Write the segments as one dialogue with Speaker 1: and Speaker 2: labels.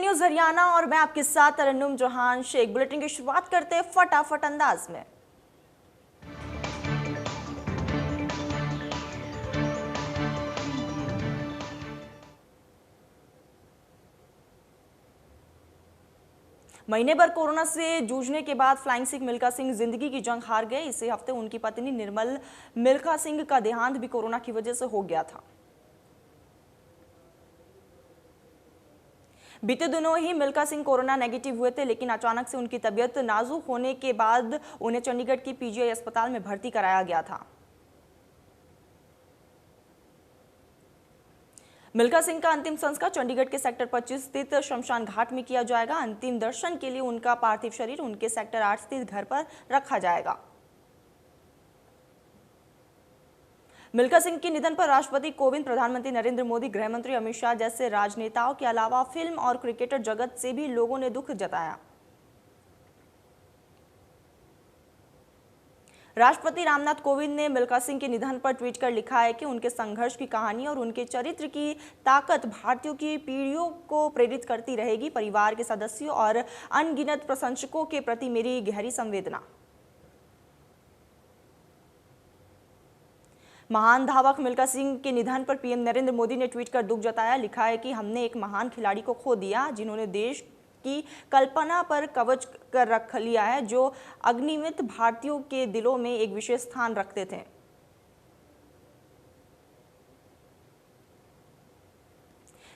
Speaker 1: News Haryana और मैं आपके साथ तरन्नुम जहान शेख। बुलेटिन की शुरुआत करते हैं फटाफट अंदाज में। महीने भर कोरोना से जूझने के बाद फ्लाइंग सिख मिल्खा सिंह जिंदगी की जंग हार गए। इसी हफ्ते उनकी पत्नी निर्मल मिल्खा सिंह का देहांत भी कोरोना की वजह से हो गया था। बीते दिनों ही मिल्खा सिंह कोरोना नेगेटिव हुए थे, लेकिन अचानक से उनकी तबीयत नाजुक होने के बाद उन्हें चंडीगढ़ की पीजीआई अस्पताल में भर्ती कराया गया था। मिल्खा सिंह का अंतिम संस्कार चंडीगढ़ के सेक्टर 25 स्थित शमशान घाट में किया जाएगा। अंतिम दर्शन के लिए उनका पार्थिव शरीर उनके सेक्टर 8 स्थित घर पर रखा जाएगा। मिल्खा सिंह के निधन पर राष्ट्रपति कोविंद, प्रधानमंत्री नरेंद्र मोदी, गृह मंत्री अमित शाह जैसे राजनेताओं के अलावा फिल्म और क्रिकेटर जगत से भी लोगों ने दुख जताया। राष्ट्रपति रामनाथ कोविंद ने मिल्खा सिंह के निधन पर ट्वीट कर लिखा है कि उनके संघर्ष की कहानी और उनके चरित्र की ताकत भारतीयों की पीढ़ियों को प्रेरित करती रहेगी। परिवार के सदस्यों और अनगिनत प्रशंसकों के प्रति मेरी गहरी संवेदना। महान धावक मिल्खा सिंह के निधन पर पीएम नरेंद्र मोदी ने ट्वीट कर दुख जताया। लिखा है कि हमने एक महान खिलाड़ी को खो दिया, जिन्होंने देश की कल्पना पर कवच कर रख लिया है, जो अगणित भारतीयों के दिलों में एक विशेष स्थान रखते थे।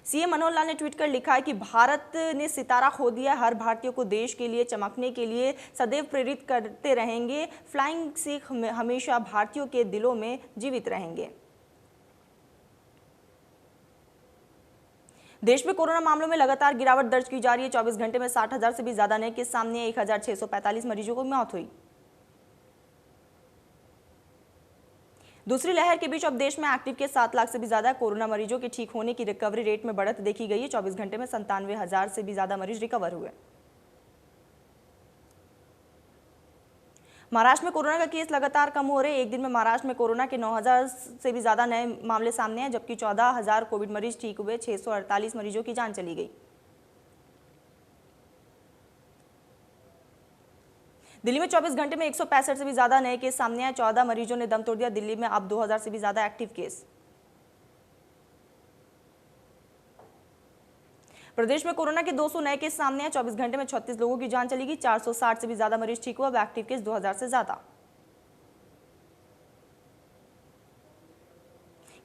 Speaker 1: सीएम मनोहर लाल ने ट्वीट कर लिखा है कि भारत ने सितारा खो दिया। हर भारतीय को देश के लिए चमकने के लिए सदैव प्रेरित करते रहेंगे। फ्लाइंग सिख हमेशा भारतीयों के दिलों में जीवित रहेंगे। देश में कोरोना मामलों में लगातार गिरावट दर्ज की जा रही है। 24 घंटे में 60,000 से भी ज्यादा नए केस सामने 1,645 मरीजों को मौत हुई। दूसरी लहर के बीच अब देश में एक्टिव केस 7 लाख से भी ज्यादा। कोरोना मरीजों के ठीक होने की रिकवरी रेट में बढ़त देखी गई है। 24 घंटे में 97,000 से भी ज्यादा मरीज रिकवर हुए। महाराष्ट्र में कोरोना का केस लगातार कम हो रहे हैं। एक दिन में महाराष्ट्र में कोरोना के 9,000 से भी ज्यादा नए मामले सामने हैं, जबकि 14,000 कोविड मरीज ठीक हुए। 648 मरीजों की जान चली गई। दिल्ली में 24 घंटे में 165 से भी ज्यादा नए केस सामने आए। 14 मरीजों ने दम तोड़ दिया। दिल्ली में अब 2,000 से भी ज्यादा एक्टिव केस। प्रदेश में कोरोना के 200 नए केस सामने आए। 24 घंटे में 36 लोगों की जान चली गई। 460 से भी ज्यादा मरीज ठीक हुए। अब एक्टिव केस 2,000 से ज्यादा।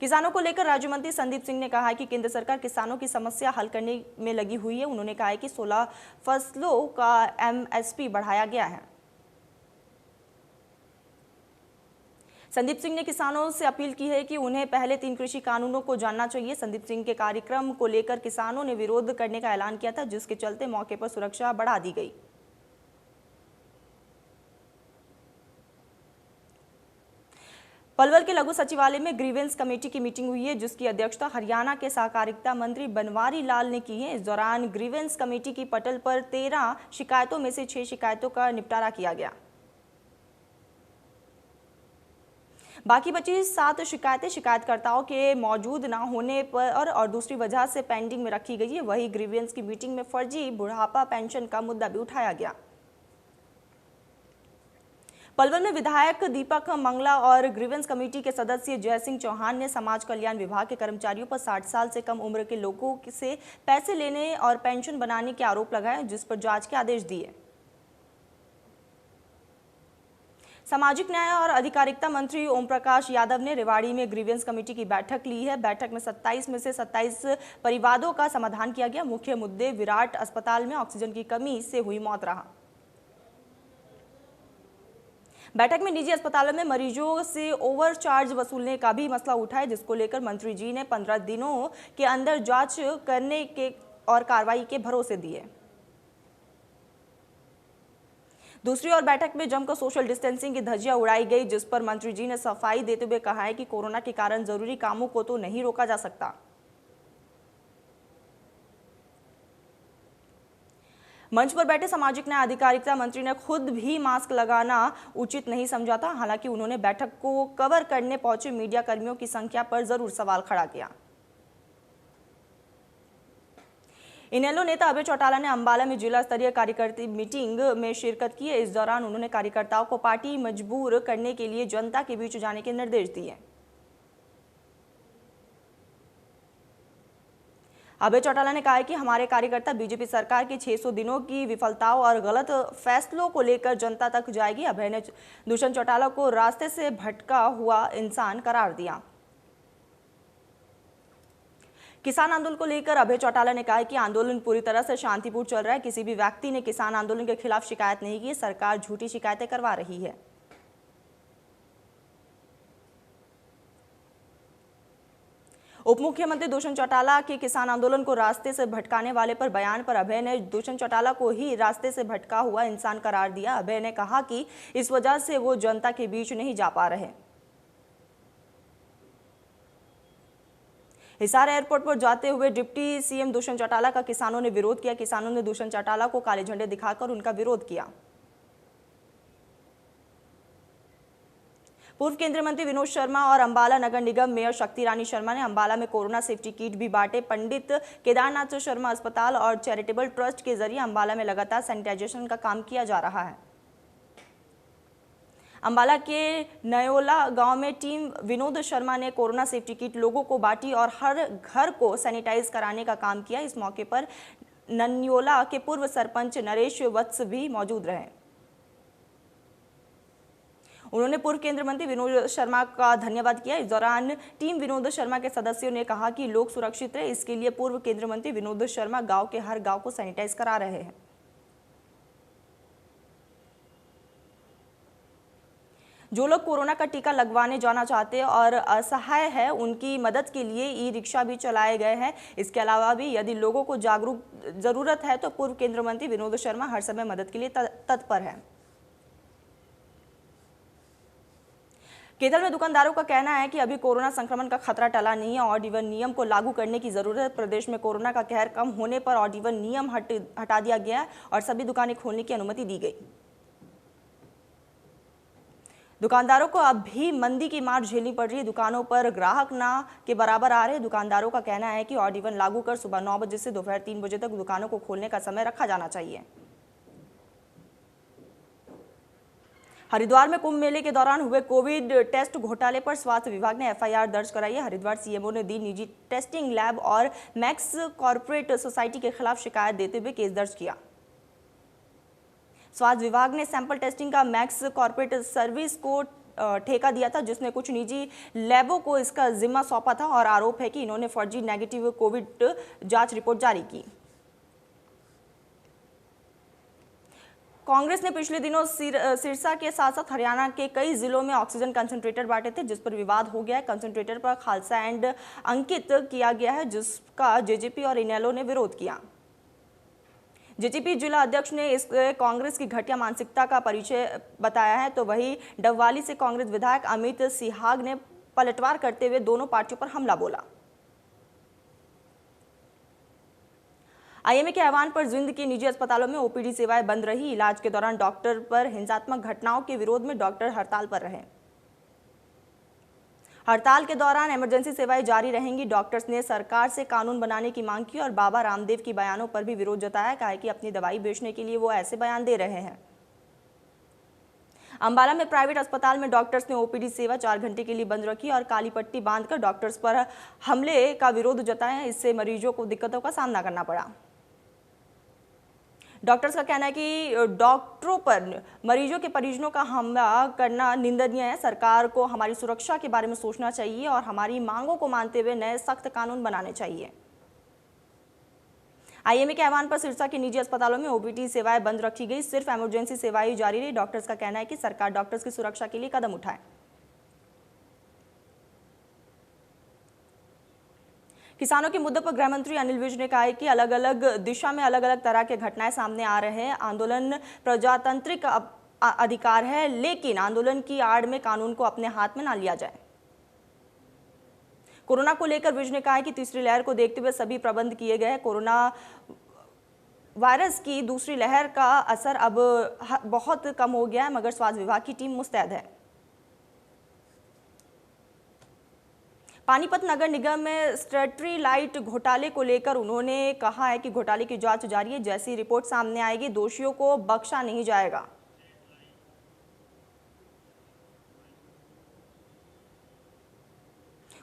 Speaker 1: किसानों को लेकर राज्य मंत्री संदीप सिंह ने कहा है कि केंद्र सरकार किसानों की समस्या हल करने में लगी हुई है। उन्होंने कहा है कि 16 फसलों का एमएसपी बढ़ाया गया है। संदीप सिंह ने किसानों से अपील की है कि उन्हें पहले 3 कृषि कानूनों को जानना चाहिए। संदीप सिंह के कार्यक्रम को लेकर किसानों ने विरोध करने का ऐलान किया था, जिसके चलते मौके पर सुरक्षा बढ़ा दी गई। पलवल के लघु सचिवालय में ग्रीवेंस कमेटी की मीटिंग हुई है, जिसकी अध्यक्षता हरियाणा के सहकारिता मंत्री बनवारी लाल ने की है। इस दौरान ग्रीवेंस कमेटी की पटल पर 13 शिकायतों में से 6 शिकायतों का निपटारा किया गया। बाकी बची 7 शिकायतें शिकायतकर्ताओं के मौजूद न होने पर और दूसरी वजह से पेंडिंग में रखी गई है। वही ग्रीवेंस की मीटिंग में फर्जी बुढ़ापा पेंशन का मुद्दा भी उठाया गया। पलवल में विधायक दीपक मंगला और ग्रीवेंस कमेटी के सदस्य जयसिंह चौहान ने समाज कल्याण विभाग के कर्मचारियों पर 60 साल से कम उम्र के लोगों से पैसे लेने और पेंशन बनाने के आरोप लगाए, जिस पर जांच के आदेश दिए। सामाजिक न्याय और अधिकारिता मंत्री ओम प्रकाश यादव ने रेवाड़ी में ग्रीवेंस कमेटी की बैठक ली है। बैठक में 27 में से 27 परिवादों का समाधान किया गया। मुख्य मुद्दे विराट अस्पताल में ऑक्सीजन की कमी से हुई मौत रहा। बैठक में निजी अस्पतालों में मरीजों से ओवरचार्ज वसूलने का भी मसला उठा है, जिसको लेकर मंत्री जी ने 15 दिनों के अंदर जांच करने के और कार्रवाई के भरोसे दिए। दूसरी ओर बैठक में जमकर सोशल डिस्टेंसिंग की धज्जियां उड़ाई गई, जिस पर मंत्री जी ने सफाई देते हुए कहा है कि कोरोना के कारण जरूरी कामों को तो नहीं रोका जा सकता। मंच पर बैठे सामाजिक न्याय अधिकारिता मंत्री ने खुद भी मास्क लगाना उचित नहीं समझा था। हालांकि उन्होंने बैठक को कवर करने पहुंचे मीडिया कर्मियों की संख्या पर जरूर सवाल खड़ा किया। इनेलो नेता अभय चौटाला ने अंबाला में जिला स्तरीय कार्यकर्ता मीटिंग में शिरकत की। इस दौरान उन्होंने कार्यकर्ताओं को पार्टी मजबूर करने के लिए जनता के बीच जाने के निर्देश दिए। अभय चौटाला ने कहा कि हमारे कार्यकर्ता बीजेपी सरकार के 600 दिनों की विफलताओं और गलत फैसलों को लेकर जनता तक जाएगी। अभय ने दुष्यंत चौटाला को रास्ते से भटका हुआ इंसान करार दिया। किसान आंदोलन को लेकर अभय चौटाला ने कहा कि आंदोलन पूरी तरह से शांतिपूर्ण चल रहा है। किसी भी व्यक्ति ने किसान आंदोलन के खिलाफ शिकायत नहीं की। सरकार झूठी शिकायतें करवा रही है। उप मुख्यमंत्री दुष्यंत चौटाला के किसान आंदोलन को रास्ते से भटकाने वाले पर बयान पर अभय ने दुष्यंत चौटाला को ही रास्ते से भटका हुआ इंसान करार दिया। अभय ने कहा कि इस वजह से वो जनता के बीच नहीं जा पा रहे। हिसार एयरपोर्ट पर जाते हुए डिप्टी सीएम दुष्यंत चौटाला का किसानों ने विरोध किया। किसानों ने दुष्यंत चौटाला को काले झंडे दिखाकर उनका विरोध किया। पूर्व केंद्रीय मंत्री विनोद शर्मा और अंबाला नगर निगम मेयर शक्ति रानी शर्मा ने अंबाला में कोरोना सेफ्टी किट भी बांटे। पंडित केदारनाथ शर्मा अस्पताल और चैरिटेबल ट्रस्ट के जरिए अंबाला में लगातार सैनिटाइजेशन का काम किया जा रहा है। अंबाला के नयोला गांव में टीम विनोद शर्मा ने कोरोना सेफ्टी किट लोगों को बांटी और हर घर को सैनिटाइज कराने का काम किया। इस मौके पर नन्योला के पूर्व सरपंच नरेश वत्स भी मौजूद रहे। उन्होंने पूर्व केंद्रीय मंत्री विनोद शर्मा का धन्यवाद किया। इस दौरान टीम विनोद शर्मा के सदस्यों ने कहा कि लोग सुरक्षित रहे, इसके लिए पूर्व केंद्रीय मंत्री विनोद शर्मा गांव के हर गांव को सैनिटाइज करा रहे हैं। जो लोग कोरोना का टीका लगवाने जाना चाहते हैं और असहाय है, उनकी मदद के लिए ई रिक्शा भी चलाए गए हैं। इसके अलावा भी यदि लोगों को जागरूक जरूरत है तो पूर्व केंद्रीय मंत्री विनोद शर्मा हर समय मदद के लिए तत्पर है। केरल में दुकानदारों का कहना है कि अभी कोरोना संक्रमण का खतरा टला नहीं है। ऑड इवन नियम को लागू करने की जरूरत है। प्रदेश में कोरोना का कहर कम होने पर ऑड इवन नियम हटा दिया गया है और सभी दुकानें खोलने की अनुमति दी गई। दुकानदारों को अब भी मंदी की मार झेलनी पड़ रही है। दुकानों पर ग्राहक ना के बराबर आ रहे। दुकानदारों का कहना है कि ऑड इवन लागू कर सुबह 9 बजे से दोपहर 3 बजे तक दुकानों को खोलने का समय रखा जाना चाहिए। हरिद्वार में कुंभ मेले के दौरान हुए कोविड टेस्ट घोटाले पर स्वास्थ्य विभाग ने एफआईआर दर्ज कराई है। हरिद्वार सीएमओ ने दी निजी टेस्टिंग लैब और मैक्स कॉर्पोरेट सोसाइटी के खिलाफ शिकायत देते हुए केस दर्ज किया। स्वास्थ्य विभाग ने सैंपल टेस्टिंग का मैक्स कॉर्पोरेट सर्विस को ठेका दिया था, जिसने कुछ निजी लैबों को इसका जिम्मा सौंपा था और आरोप है कि इन्होंने फर्जी नेगेटिव कोविड जांच रिपोर्ट जारी की। कांग्रेस ने पिछले दिनों सिरसा के साथ साथ हरियाणा के कई जिलों में ऑक्सीजन कंसंट्रेटर बांटे थे, जिस पर विवाद हो गया है। कंसंट्रेटर पर खालसा एंड अंकित किया गया है, जिसका जेजेपी और इनेलो ने विरोध किया। जेजेपी जिला अध्यक्ष ने इस कांग्रेस की घटिया मानसिकता का परिचय बताया है, तो वही डबवाली से कांग्रेस विधायक अमित सिहाग ने पलटवार करते हुए दोनों पार्टियों पर हमला बोला। आईएमए के आह्वान पर जिंद के निजी अस्पतालों में ओपीडी सेवाएं बंद रही। इलाज के दौरान डॉक्टर पर हिंसात्मक घटनाओं के विरोध में डॉक्टर हड़ताल पर रहे। हड़ताल के दौरान इमरजेंसी सेवाएं जारी रहेंगी। डॉक्टर्स ने सरकार से कानून बनाने की मांग की और बाबा रामदेव की बयानों पर भी विरोध जताया। कहा कि अपनी दवाई बेचने के लिए वो ऐसे बयान दे रहे हैं। अंबाला में प्राइवेट अस्पताल में डॉक्टर्स ने ओपीडी सेवा 4 घंटे के लिए बंद रखी और काली पट्टी बांधकर डॉक्टर्स पर हमले का विरोध जताया। इससे मरीजों को दिक्कतों का सामना करना पड़ा। डॉक्टर्स का कहना है कि डॉक्टरों पर मरीजों के परिजनों का हमला करना निंदनीय है। सरकार को हमारी सुरक्षा के बारे में सोचना चाहिए और हमारी मांगों को मानते हुए नए सख्त कानून बनाने चाहिए। आईएमए के आह्वान पर सिरसा के निजी अस्पतालों में ओपीडी सेवाएं बंद रखी गई। सिर्फ इमरजेंसी सेवाएं जारी रही। डॉक्टर्स का कहना है कि सरकार डॉक्टर्स की सुरक्षा के लिए कदम उठाए। किसानों के मुद्दे पर गृह मंत्री अनिल विज ने कहा है कि अलग अलग दिशा में अलग अलग तरह के घटनाएं सामने आ रहे हैं। आंदोलन प्रजातांत्रिक अधिकार है, लेकिन आंदोलन की आड़ में कानून को अपने हाथ में ना लिया जाए। कोरोना को लेकर विज ने कहा है कि तीसरी लहर को देखते हुए सभी प्रबंध किए गए हैं। कोरोना वायरस की दूसरी लहर का असर अब बहुत कम हो गया है, मगर स्वास्थ्य विभाग की टीम मुस्तैद है। पानीपत नगर निगम में स्ट्रीट लाइट घोटाले को लेकर उन्होंने कहा है कि घोटाले की जांच जारी है, जैसी रिपोर्ट सामने आएगी दोषियों को बख्शा नहीं जाएगा।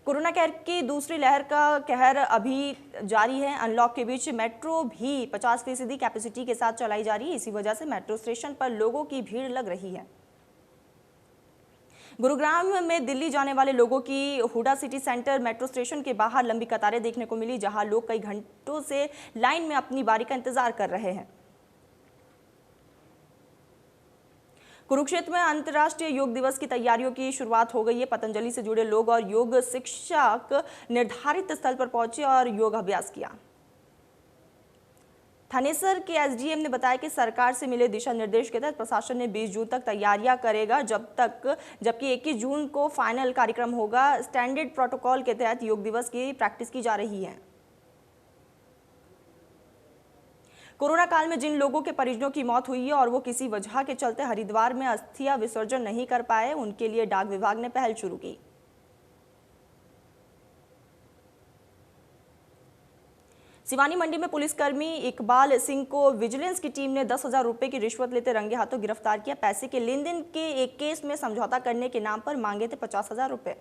Speaker 1: कोरोना कहर की दूसरी लहर का कहर अभी जारी है। अनलॉक के बीच मेट्रो भी 50% कैपेसिटी के साथ चलाई जा रही है। इसी वजह से मेट्रो स्टेशन पर लोगों की भीड़ लग रही है। गुरुग्राम में दिल्ली जाने वाले लोगों की Huda City Centre metro station के बाहर लंबी कतारें देखने को मिली, जहां लोग कई घंटों से लाइन में अपनी बारी का इंतजार कर रहे हैं। कुरुक्षेत्र में अंतर्राष्ट्रीय योग दिवस की तैयारियों की शुरुआत हो गई है। पतंजलि से जुड़े लोग और योग शिक्षक निर्धारित स्थल पर पहुंचे और योग अभ्यास किया। थानेसर के एसडीएम ने बताया कि सरकार से मिले दिशा निर्देश के तहत प्रशासन ने 20 जून तक तैयारियां करेगा, जबकि 21 जून को फाइनल कार्यक्रम होगा। स्टैंडर्ड प्रोटोकॉल के तहत योग दिवस की प्रैक्टिस की जा रही है। कोरोना काल में जिन लोगों के परिजनों की मौत हुई है और वो किसी वजह के चलते हरिद्वार में अस्थियां विसर्जन नहीं कर पाए, उनके लिए डाक विभाग ने पहल शुरू की। सिवानी मंडी में पुलिसकर्मी इकबाल सिंह को विजिलेंस की टीम ने 10,000 रुपए की रिश्वत लेते रंगे हाथों गिरफ्तार किया। पैसे के लेन देन के एक केस में समझौता करने के नाम पर मांगे थे 50,000 रुपए।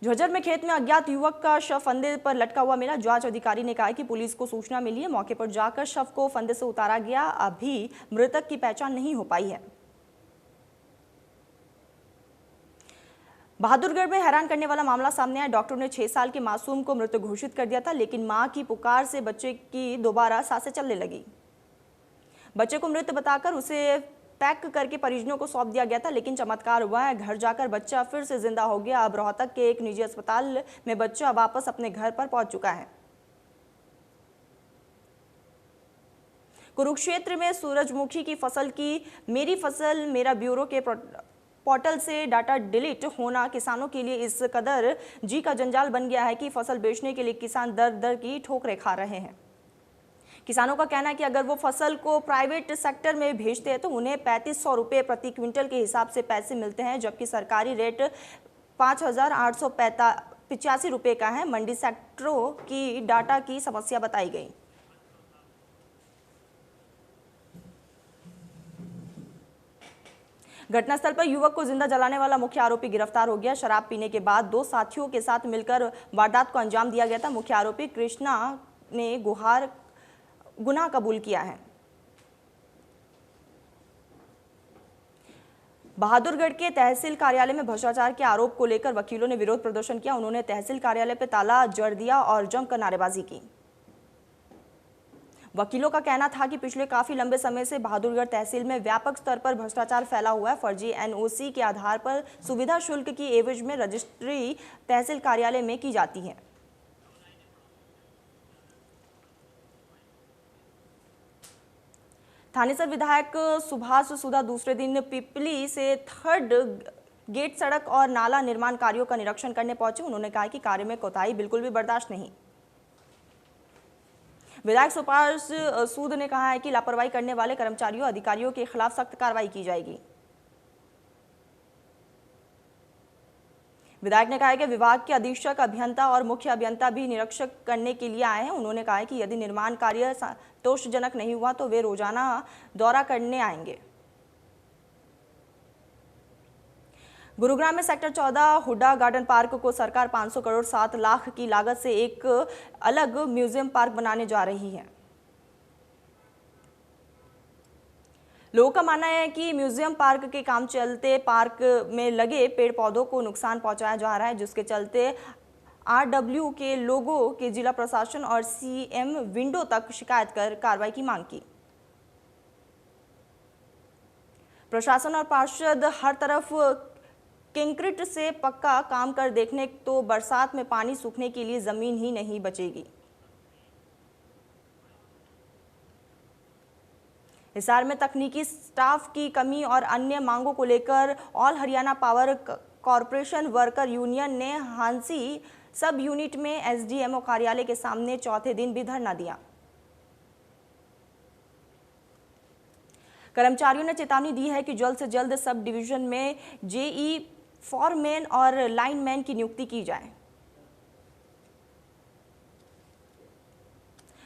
Speaker 1: झज्जर में खेत में अज्ञात युवक का शव फंदे पर लटका हुआ मिला। जांच अधिकारी ने कहा कि पुलिस को सूचना मिली है, मौके पर जाकर शव को फंदे से उतारा गया। अभी मृतक की पहचान नहीं हो पाई है। बहादुरगढ़ में हैरान करने वाला मामला सामने आया। डॉक्टर ने 6 साल के मासूम को मृत घोषित कर दिया था, लेकिन मां की पुकार से बच्चे की दोबारा सांसें चलने लगी। बच्चे को मृत बताकर उसे पैक करके परिजनों को सौंप दिया गया था, लेकिन चमत्कार हुआ है, घर जाकर बच्चा फिर से जिंदा हो गया। अब रोहतक के एक निजी अस्पताल में बच्चा वापस अपने घर पर पहुंच चुका है। कुरुक्षेत्र में सूरजमुखी की फसल की मेरी फसल मेरा ब्यूरो के पोर्टल से डाटा डिलीट होना किसानों के लिए इस कदर जी का जंजाल बन गया है कि फसल बेचने के लिए किसान दर दर की ठोकरें खा रहे हैं। किसानों का कहना है कि अगर वो फसल को प्राइवेट सेक्टर में भेजते हैं तो उन्हें 3500 रुपये प्रति क्विंटल के हिसाब से पैसे मिलते हैं, जबकि सरकारी रेट 5,885 रुपये का है। मंडी सेक्टरों की डाटा की समस्या बताई गई। घटनास्थल पर युवक को जिंदा जलाने वाला मुख्य आरोपी गिरफ्तार हो गया। शराब पीने के बाद 2 साथियों के साथ मिलकर वारदात को अंजाम दिया गया था। मुख्य आरोपी कृष्णा ने गुनाह कबूल किया है। बहादुरगढ़ के तहसील कार्यालय में भ्रष्टाचार के आरोप को लेकर वकीलों ने विरोध प्रदर्शन किया। उन्होंने तहसील कार्यालय पर ताला जड़ दिया और जमकर नारेबाजी की। वकीलों का कहना था कि पिछले काफी लंबे समय से बहादुरगढ़ तहसील में व्यापक स्तर पर भ्रष्टाचार फैला हुआ है। फर्जी एनओसी के आधार पर सुविधा शुल्क की एवज में रजिस्ट्री तहसील कार्यालय में की जाती है। थानेसर विधायक सुभाष सुधा दूसरे दिन पिपली से 3rd गेट सड़क और नाला निर्माण कार्यों का निरीक्षण करने पहुंचे। उन्होंने कहा कि कार्य में कोताही बिल्कुल भी बर्दाश्त नहीं। विधायक सुभाष सूद ने कहा है कि लापरवाही करने वाले कर्मचारियों अधिकारियों के खिलाफ सख्त कार्रवाई की जाएगी। विधायक ने कहा है कि विभाग के अधीक्षक अभियंता और मुख्य अभियंता भी निरीक्षण करने के लिए आए हैं। उन्होंने कहा है कि यदि निर्माण कार्य संतोषजनक नहीं हुआ तो वे रोजाना दौरा करने आएंगे। गुरुग्राम में सेक्टर 14 हुड्डा गार्डन पार्क को सरकार 500 करोड़ 7 लाख की लागत से एक अलग म्यूजियम पार्क बनाने जा रही है। लोगों का मानना है कि म्यूजियम पार्क के काम चलते पार्क में लगे पेड़ पौधों को नुकसान पहुंचाया जा रहा है, जिसके चलते आरडब्ल्यू के लोगों के जिला प्रशासन और सीएम विंडो तक शिकायत कर कार्रवाई की मांग की। प्रशासन और पार्षद हर तरफ कंक्रीट से पक्का काम कर देखने तो बरसात में पानी सूखने के लिए जमीन ही नहीं बचेगी। हिसार में तकनीकी स्टाफ की कमी और अन्य मांगों को लेकर all Haryana power corporation worker union ने हांसी सब यूनिट में एसडीएमओ कार्यालय के सामने चौथे दिन भी धरना दिया। कर्मचारियों ने चेतावनी दी है कि जल्द से जल्द सब डिवीजन में जेई फॉरमैन और लाइनमैन की नियुक्ति की जाए।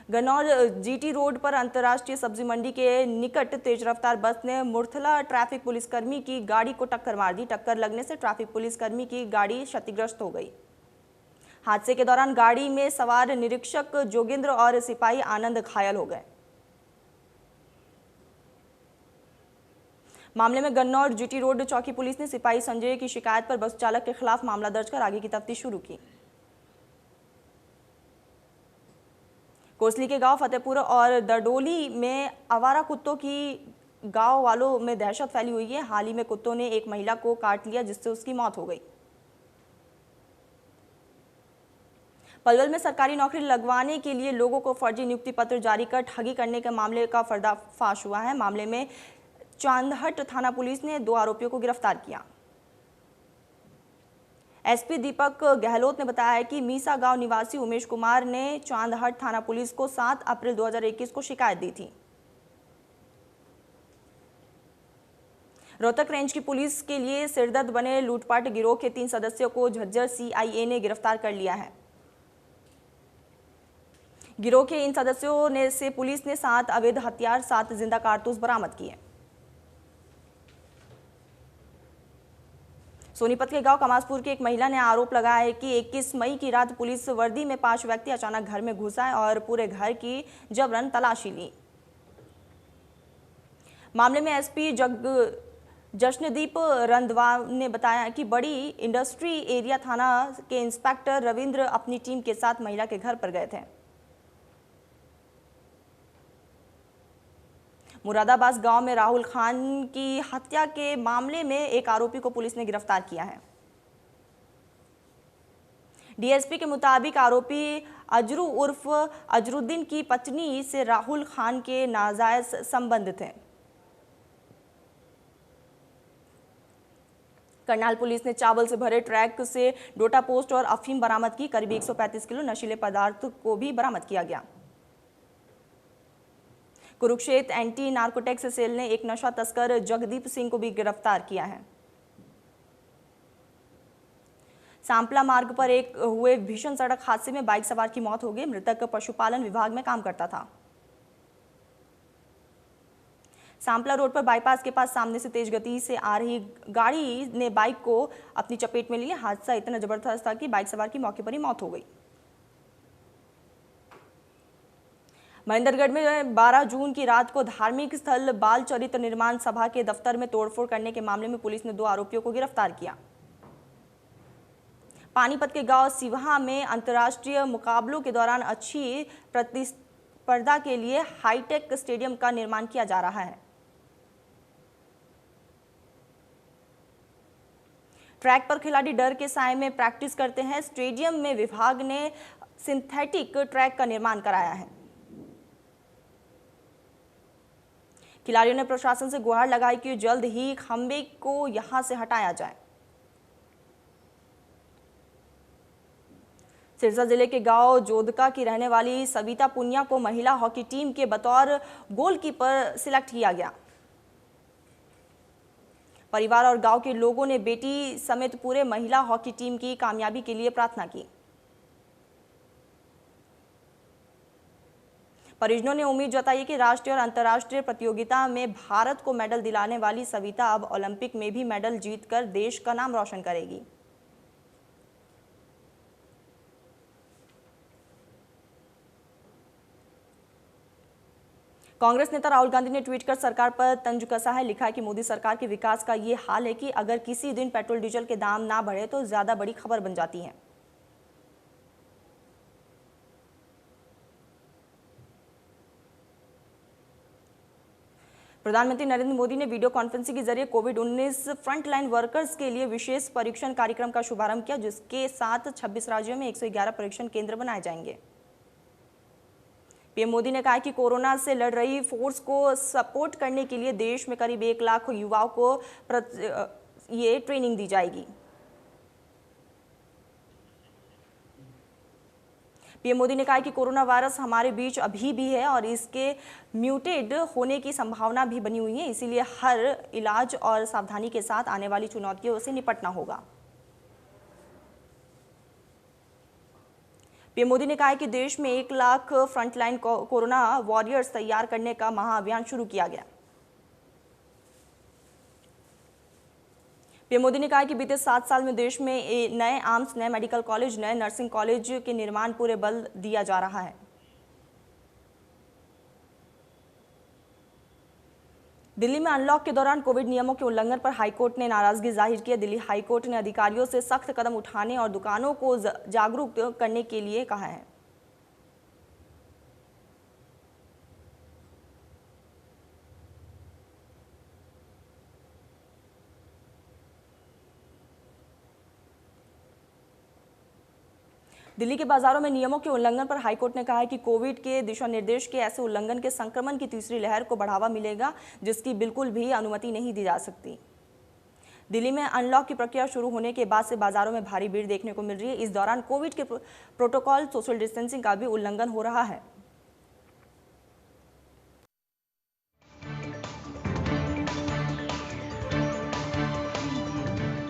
Speaker 1: गन्नौर जीटी रोड पर अंतर्राष्ट्रीय सब्जी मंडी के निकट तेज रफ्तार बस ने मुरथला ट्रैफिक पुलिसकर्मी की गाड़ी को टक्कर मार दी। टक्कर लगने से ट्रैफिक पुलिसकर्मी की गाड़ी क्षतिग्रस्त हो गई। हादसे के दौरान गाड़ी में सवार निरीक्षक जोगेंद्र और सिपाही आनंद घायल हो गए। मामले में गन्नौर जीटी रोड चौकी पुलिस ने सिपाही संजय की शिकायत पर बस चालक के खिलाफ मामला दर्ज कर आगे की तफ्तीश शुरू की। कोसली के गांव फतेहपुर और दरडोली में आवारा कुत्तों की गांव वालों में दहशत फैली हुई है। हाल ही में कुत्तों ने एक महिला को काट लिया जिससे उसकी मौत हो गई। पलवल में सरकारी नौकरी लगवाने के लिए लोगों को फर्जी नियुक्ति पत्र जारी कर ठगी करने के मामले का पर्दाफाश हुआ है। मामले में चांदहट थाना पुलिस ने 2 आरोपियों को गिरफ्तार किया। एसपी दीपक गहलोत ने बताया है कि मीसा गांव निवासी उमेश कुमार ने चांदहट थाना पुलिस को 7 अप्रैल 2021 को शिकायत दी थी। रोहतक रेंज की पुलिस के लिए सिरदर्द बने लूटपाट गिरोह के 3 सदस्यों को झज्जर सीआईए ने गिरफ्तार कर लिया है। गिरोह के इन सदस्यों ने से पुलिस ने 7 अवैध हथियार, 7 जिंदा कारतूस बरामद किए। सोनीपत के गांव कमासपुर की एक महिला ने आरोप लगाया है कि 21 मई की रात पुलिस वर्दी में 5 व्यक्ति अचानक घर में घुस आए और पूरे घर की जबरन तलाशी ली। मामले में एसपी जश्नदीप रंधवा ने बताया कि बड़ी इंडस्ट्री एरिया थाना के इंस्पेक्टर रविंद्र अपनी टीम के साथ महिला के घर पर गए थे। मुरादाबाद गांव में राहुल खान की हत्या के मामले में एक आरोपी को पुलिस ने गिरफ्तार किया है। डीएसपी के मुताबिक आरोपी अजरू उर्फ अजरुद्दीन की पत्नी से राहुल खान के नाजायज संबंध थे। करनाल पुलिस ने चावल से भरे ट्रक से डोटा पोस्ट और अफीम बरामद की। करीब 135 किलो नशीले पदार्थ को भी बरामद किया गया। कुरुक्षेत्र एंटी नार्कोटिक्स सेल ने एक नशा तस्कर जगदीप सिंह को भी गिरफ्तार किया है। सांपला मार्ग पर एक हुए भीषण सड़क हादसे में बाइक सवार की मौत हो गई। मृतक पशुपालन विभाग में काम करता था। सांपला रोड पर बाईपास के पास सामने से तेज गति से आ रही गाड़ी ने बाइक को अपनी चपेट में लिया। हादसा इतना जबरदस्त था कि बाइक सवार की मौके पर ही मौत हो गई। महेंद्रगढ़ में 12 जून की रात को धार्मिक स्थल बाल चरित्र निर्माण सभा के दफ्तर में तोड़फोड़ करने के मामले में पुलिस ने 2 आरोपियों को गिरफ्तार किया। पानीपत के गांव सिवहा में अंतर्राष्ट्रीय मुकाबलों के दौरान अच्छी प्रतिस्पर्धा के लिए हाईटेक स्टेडियम का निर्माण किया जा रहा है। ट्रैक पर खिलाड़ी डर के साए में प्रैक्टिस करते हैं। स्टेडियम में विभाग ने सिंथेटिक ट्रैक का निर्माण कराया है। खिलाड़ियों ने प्रशासन से गुहार लगाई कि जल्द ही खंबे को यहां से हटाया जाए। सिरसा जिले के गांव जोधका की रहने वाली सविता पुनिया को महिला हॉकी टीम के बतौर गोलकीपर सिलेक्ट किया गया। परिवार और गांव के लोगों ने बेटी समेत पूरे महिला हॉकी टीम की कामयाबी के लिए प्रार्थना की। परिजनों ने उम्मीद जताई कि राष्ट्रीय और अंतर्राष्ट्रीय प्रतियोगिता में भारत को मेडल दिलाने वाली सविता अब ओलंपिक में भी मेडल जीतकर देश का नाम रोशन करेगी। कांग्रेस नेता राहुल गांधी ने ट्वीट कर सरकार पर तंज कसा है। लिखा है कि मोदी सरकार के विकास का ये हाल है कि अगर किसी दिन पेट्रोल डीजल के दाम ना बढ़े तो ज्यादा बड़ी खबर बन जाती है। प्रधानमंत्री नरेंद्र मोदी ने वीडियो कॉन्फ्रेंसिंग के जरिए कोविड-19 फ्रंटलाइन वर्कर्स के लिए विशेष परीक्षण कार्यक्रम का शुभारंभ किया, जिसके साथ 26 राज्यों में 111 परीक्षण केंद्र बनाए जाएंगे। पीएम मोदी ने कहा कि कोरोना से लड़ रही फोर्स को सपोर्ट करने के लिए देश में करीब 1 लाख युवाओं को ये ट्रेनिंग दी जाएगी। पीएम मोदी ने कहा कि कोरोना वायरस हमारे बीच अभी भी है और इसके म्यूटेड होने की संभावना भी बनी हुई है, इसीलिए हर इलाज और सावधानी के साथ आने वाली चुनौतियों से निपटना होगा। पीएम मोदी ने कहा कि देश में 1 लाख फ्रंटलाइन कोरोना वॉरियर्स तैयार करने का महाअभियान शुरू किया गया। पीएम मोदी ने कहा कि बीते 7 साल में देश में नए एम्स, नए मेडिकल कॉलेज, नए नर्सिंग कॉलेज के निर्माण पूरे बल दिया जा रहा है। दिल्ली में अनलॉक के दौरान कोविड नियमों के उल्लंघन पर हाईकोर्ट ने नाराजगी जाहिर की है। दिल्ली हाईकोर्ट ने अधिकारियों से सख्त कदम उठाने और दुकानों को जागरूक करने के लिए कहा है। दिल्ली के बाजारों में नियमों के उल्लंघन पर हाईकोर्ट ने कहा है कि कोविड के दिशा निर्देश के ऐसे उल्लंघन के संक्रमण की तीसरी लहर को बढ़ावा मिलेगा, जिसकी बिल्कुल भी अनुमति नहीं दी जा सकती। दिल्ली में अनलॉक की प्रक्रिया शुरू होने के बाद से बाजारों में भारी भीड़ देखने को मिल रही है। इस दौरान कोविड के प्रोटोकॉल, सोशल डिस्टेंसिंग का भी उल्लंघन हो रहा है।